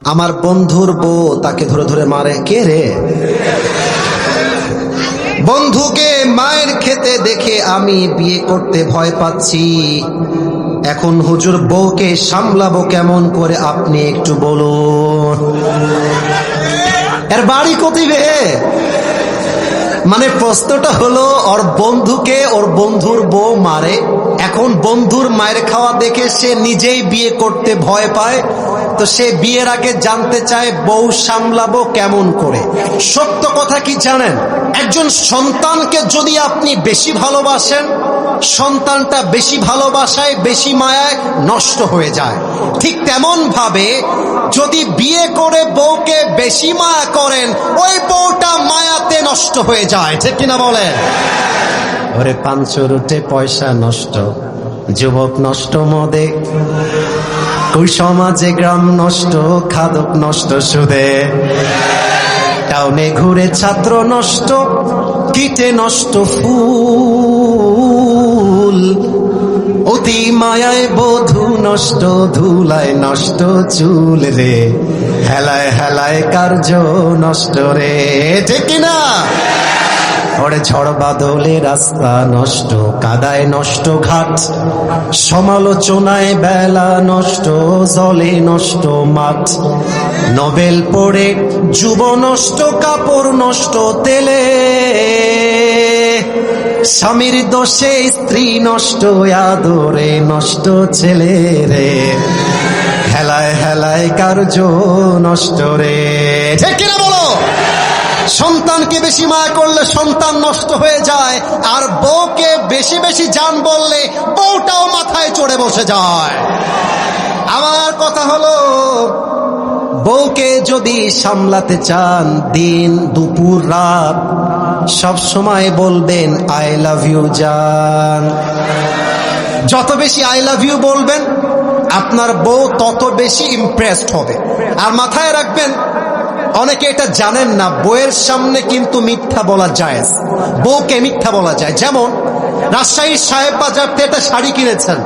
আমার বন্ধুর বউ তাকে ধরে ধরে মারে। কে রে? বন্ধুকে মায়ের খেতে দেখে আমি বিয়ে করতে ভয় পাচ্ছি। এখন হুজুর বউকে সামলাবো কেমন করে আপনি একটু বলুন। এর বাড়ি কতিবে? মানে প্রশ্নটা হলো ওর বন্ধুকে ওর বন্ধুর বউ মারে, এখন বন্ধুর মায়ের খাওয়া দেখে সে নিজেই বিয়ে করতে ভয় পায়, তো সে বিয়ের আগে জানতে চায় বউ সামলাবো কেমন করে। সত্য কথা কি জানেন, একজন সন্তানকে যদি আপনি বেশি ভালোবাসেন, সন্তানটা বেশি ভালোবাসায় বেশি মায়ায় নষ্ট হয়ে যায়। ঠিক তেমন ভাবে যদি বিয়ে করে বউকে বেশি মায়া করেন, ওই বউটা মায়াতে নষ্ট হয়ে যায়। ঠিক কিনা বলেন? ওরে পাঞ্চরুটে পয়সা নষ্ট, যুবক নষ্ট মদে, কুসমাজে গ্রাম নষ্ট, খাদক নষ্ট সুদে, টাউনে ঘুরে ছাত্র নষ্ট, কীটে নষ্ট ফুল, অতি মায়ায় বধূ নষ্ট, ধুলায় নষ্ট চুল রে, হেলায় হেলায় কার্য নষ্ট রে। ঠিক কিনা? ওরে ঝড় বাদলে রাস্তা নষ্ট, কাদায় নষ্ট ঘাট, সমালোচনায় বেলা নষ্ট, জলে নষ্ট মাঠ, নোবেল পড়ে যুব নষ্ট, কাপড় নষ্ট তেলে, স্বামীর দোষে স্ত্রী নষ্ট, আদরে নষ্ট ছেলে রে, হেলায় হেলায় কার্য নষ্ট রে। ঠিক কিনা বলো? সন্তানকে বেশি মায়া করলে সন্তান নষ্ট হয়ে যায়, আর বউকে বেশি বেশি জান বললে বউটাও মাথায় চড়ে বসে যায়। আমার কথা হলো, বউকে যদি সামলাতে চান দিন দুপুর রাত সব সময় বলবেন আই লাভ ইউ জান। যত বেশি আই লাভ ইউ বলবেন আপনার বউ তত বেশি ইমপ্রেসড হবে। আর মাথায় রাখবেন, অনেকে এটা জানেন না, বউয়ের সামনে কিন্তু মিথ্যা বলা যায়, বউকে মিথ্যা বলা যায়। যেমন রাজশাহীর সাহেব বাজার থেকে একটা শাড়ি কিনেছেন,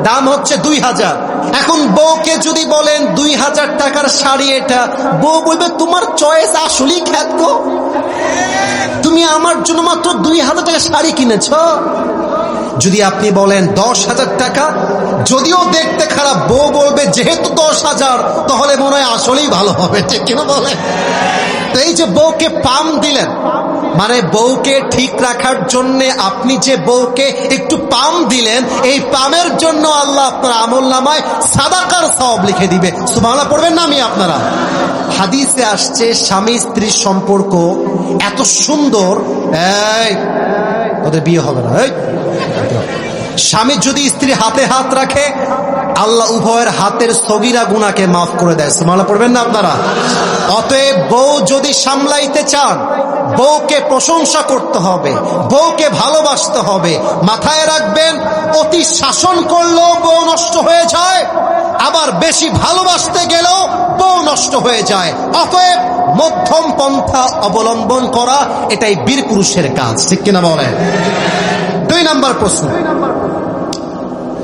দাম হচ্ছে 2000। এখন বউকে যদি বলেন 2000 টাকার শাড়ি এটা, বউ বলবে তোমার চয়েস আসলেই খ্যাত, তুমি আমার জন্য মাত্র 2000 টাকা শাড়ি কিনেছ। যদি আপনি বলেন 10,000 টাকা, যদিও দেখতে খারাপ, বউ বলবে যেহেতু 10,000 তাহলে মনে হয় আসলেই ভালো হবে। ঠিক কিনা বলে? তো এই যে বউকে পাম দিলেন, মানে বউকে ঠিক রাখার জন্য আপনি যে বউকে একটু পাম দিলেন, এই পামের জন্য আল্লাহ আপনার আমলনামায় সাদাকার সওয়াব লিখে দিবে। সুবহানাল্লাহ পড়বেন না আমি আপনারা? হাদিসে আসছে স্বামী স্ত্রীর সম্পর্ক এত সুন্দর, এই ওদের বিয়ে হবে না, এই স্বামী যদি স্ত্রী হাতে হাত রাখে আল্লাহ উভয়ের হাতের সগীরা গুনাহকে মাফ করে দেয়। সুবহানাল্লাহ পড়বেন না আপনারা? অতএব বউ যদি সামলাইতে চান, বউকে প্রশংসা করতে হবে, বউকে ভালোবাসতে হবে। মাথায় রাখবেন, অতি শাসন করলেও বউ নষ্ট হয়ে যায়, আবার বেশি ভালোবাসতে গেলেও বউ নষ্ট হয়ে যায়। অতএব মধ্যম পন্থা অবলম্বন করা এটাই বীর পুরুষের কাজ। ঠিক কিনা বলেন? 2 নম্বর প্রশ্ন,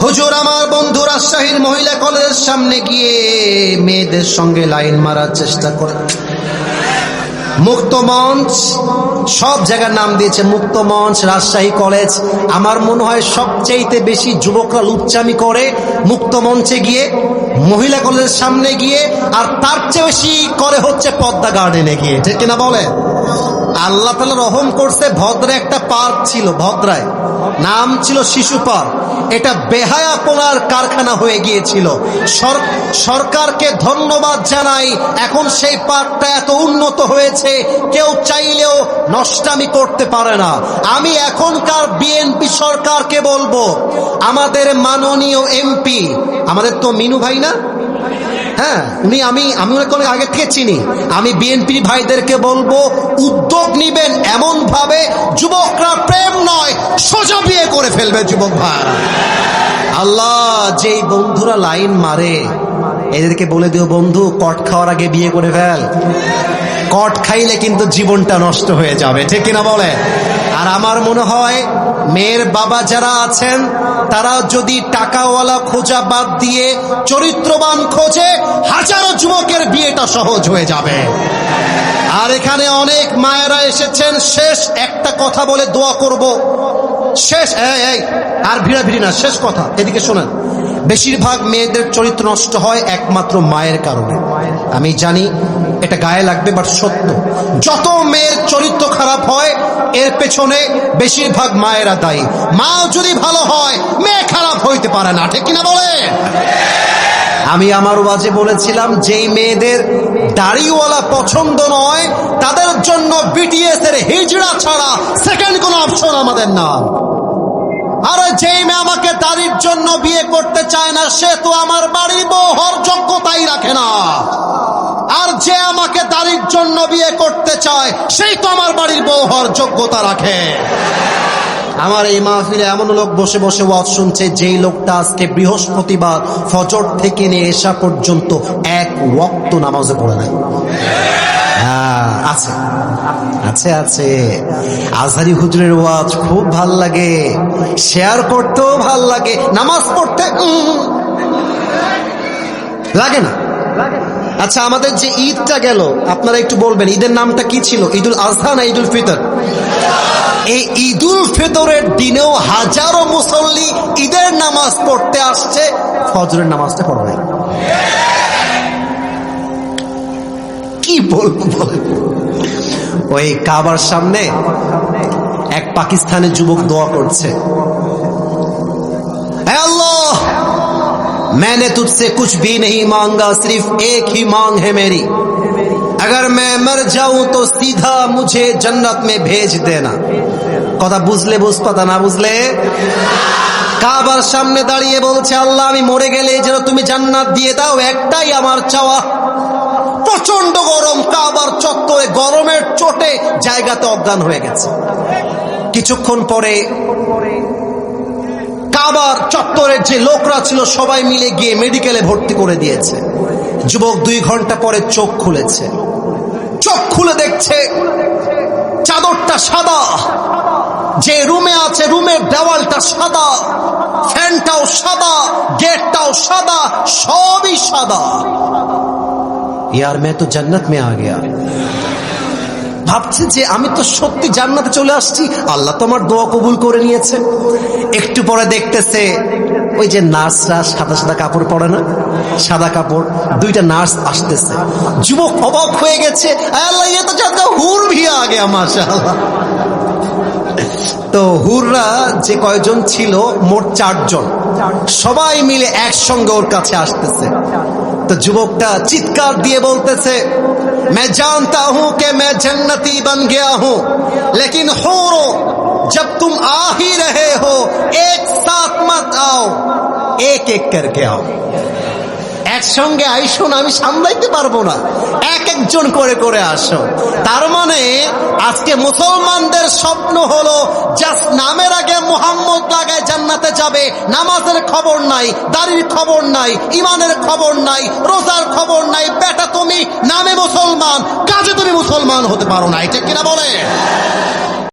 হুজুর আমার বন্ধু রাজশাহীর মহিলা কলেজের সামনে গিয়ে মেয়েদের সঙ্গে লাইন মারার চেষ্টা করে। মুক্ত মঞ্চ, সব জায়গার নাম দিয়েছে মুক্ত মঞ্চ, রাজশাহী কলেজ। আমার মনে হয় সবচেয়ে বেশি যুবকরা লুচ্চামি করে মুক্ত মঞ্চে গিয়ে, মহিলা কলেজের সামনে গিয়ে, আর তার চেয়ে বেশি করে হচ্ছে পদ্মা গার্ডেনে গিয়ে। ঠিক কিনা বলে? আল্লাহ তাআলা রহম করছে, ভদ্রায় একটা পার্ক ছিল, ভদ্রায় নাম ছিল শিশু পার্ক। এটা বেহায়াপনার কারখানা হয়ে গিয়েছিল। সরকারকে ধন্যবাদ জানাই, এখন সেই পার্কটা এত উন্নত হয়েছে, কেউ চাইলেও নষ্টামি করতে পারে না। আমি এখনকার বিএনপি সরকারকে বলবো, আমাদের মাননীয় এমপি, আমাদের তো মিনু ভাই না, হ্যাঁ উনি, আমি ওনাকে অনেক আগে থেকে চিনি, আমি বিএনপি ভাইদেরকে বলবো উদ্যোগ নিবেন এমন ভাবে যুবকরা প্রেম নয় সোজা বিয়ে করে ফেলবে। যুবক ভাই, আল্লাহ যেই বন্ধুরা লাইন মারে এদেরকে বলে দিও, বন্ধু কট খাওয়ার আগে বিয়ে করে ফেল। কট খাইলে কিন্তু জীবনটা নষ্ট হয়ে যাবে, ঠিক কিনা বলে? আর আমার মনে হয় মেয়ের বাবা যারা আছেন তারা যদি টাকাওয়ালা খোঁজা বাদ দিয়ে চরিত্রবান খোঁজে, হাজারো যুবকের বিয়েটা সহজ হয়ে যাবে। আর এখানে অনেক মায়েরা এসেছেন, শেষ একটা কথা বলে দোয়া করব। শেষ এই আর ভিড়াভিড়ি না, শেষ কথা, এদিকে শোনেন। বেশিরভাগ মেয়েদের চরিত্র নষ্ট হয় একমাত্র মায়ের কারণে। আমি জানি এটা গায়ে লাগবে, বাট সত্য। যত মেয়ের চরিত্র খারাপ হয় এর পেছনে বেশিরভাগ মায়েরা দায়ী। মা যদি ভালো হয় মেয়ে খারাপ হইতে পারে না, ঠিক কিনা বলে? আমি আমার ওয়াজে বলেছিলাম, যেই মেয়েদের দাড়িওয়ালা পছন্দ নয় তাদের জন্য বিটিএস এর হিজড়া ছাড়া সেকেন্ড কোন অপশন আমাদের না। আর যেই মেয়ে আমাকে দাড়ির জন্য বিয়ে করতে চায় না সে তো আমার বাড়ির বউ হওয়ার যোগ্যতাই রাখে না। আর যে আমাকে দাড়ির জন্য বিয়ে করতে চায় সেই তো আমার বাড়ির বউ হওয়ার যোগ্যতা রাখে। আমার এই মাহফিলে এমন লোক বসে বসে ওয়াজ শুনছে যেই লোকটা আজকে বৃহস্পতিবার ফজর থেকে নিয়ে এসা পর্যন্ত এক ওয়াক্ত নামাজে পড়ে নাই। আছে আছে আছে। আজহারি হুজুরের ওয়াজ খুব ভাল লাগে, শেয়ার করতেও ভাল লাগে, নামাজ পড়তে লাগে না। আচ্ছা, আমাদের যে ঈদটা গেল আপনারা একটু বলবেন ঈদের নামটা কি ছিল? ঈদুল আজহা না ঈদুল ফিতর? এই ঈদুল ফিতরের দিনেও হাজারো মুসল্লি ঈদের নামাজ পড়তে আসছে, ফজরের নামাজটা পড়া নাই। কি বলবো বলেন? ওই কাবার সামনে এক পাকিস্তানি যুবক দোয়া করছে, হে আল্লাহ, मैंने तुझसे कुछ भी नहीं मांगा, सिर्फ एक ही मांग है मेरी, अगर मैं मर जाऊं तो सीधा मुझे जन्नत में भेज देना। কথা বুঝলে বুঝ, কথা না বুঝলে কাবার সামনে দাঁড়িয়ে বলছে, আল্লাহ আমি মরে গেলে যেন তুমি জান্নাত দিয়ে দাও, একটাই আমার চাওয়া। প্রচন্ড গরম, কাবার চত্বরে গরমের চোটে জায়গাতে অজ্ঞান হয়ে গেছে। কিছুক্ষণ পরে কাবার চত্বরের যে লোকরা ছিল সবাই মিলে গিয়ে মেডিকেলে ভর্তি করে দিয়েছে। যুবক 2 ঘন্টা পরে চোখ খুলেছে। চোখ খুলে দেখছে চাদরটা সাদা, যে রুমে আছে রুমের দেওয়ালটা সাদা, ফ্যানটাও সাদা, গেটটাও সাদা, সবই সাদা। यार मैं तो जन्नत में आ गया। ভাবছে যে আমি তো সত্যি জান্নাতে চলে আসছি, আল্লাহ তোমার দোয়া কবুল করে নিয়েছে। একটু পরে দেখতেছে ওই যে নার্সরা সাদা সাদা কাপড় পরে না, সাদা কাপড়, 2টা নার্স আসতেছে। যুবক অবাক হয়ে গেছে, আল্লাহ ये तो জান্নাত হুর भी आ गया माशाআল্লাহ। তো হুররা যে কয়জন ছিল মোট 4 জন, সবাই মিলে একসঙ্গে ওর কাছে আসতেছে। তো যুবকটা চিৎকার দিয়ে বলতেছে, मैं जानता हूं कि मैं जन्नती बन गया हूं, लेकिन हूरों जब तुम आ ही रहे हो एक साथ मत आओ, एक एक करके आओ। একসঙ্গে আইসো না, আমি সামলাইতে পারবো না, এক একজন করে করে আসো। তার মানে আজকে মুসলমানদের স্বপ্ন হলো জাস্ট নামের আগে মুহাম্মদ লাগায় জান্নাতে যাবে, নামাজের খবর নাই, দাড়ির খবর নাই, ইমানের খবর নাই, রোজার খবর নাই। বেটা তুমি নামে মুসলমান, কাজে তুমি মুসলমান হতে পারো না, এটা কিনা বলে?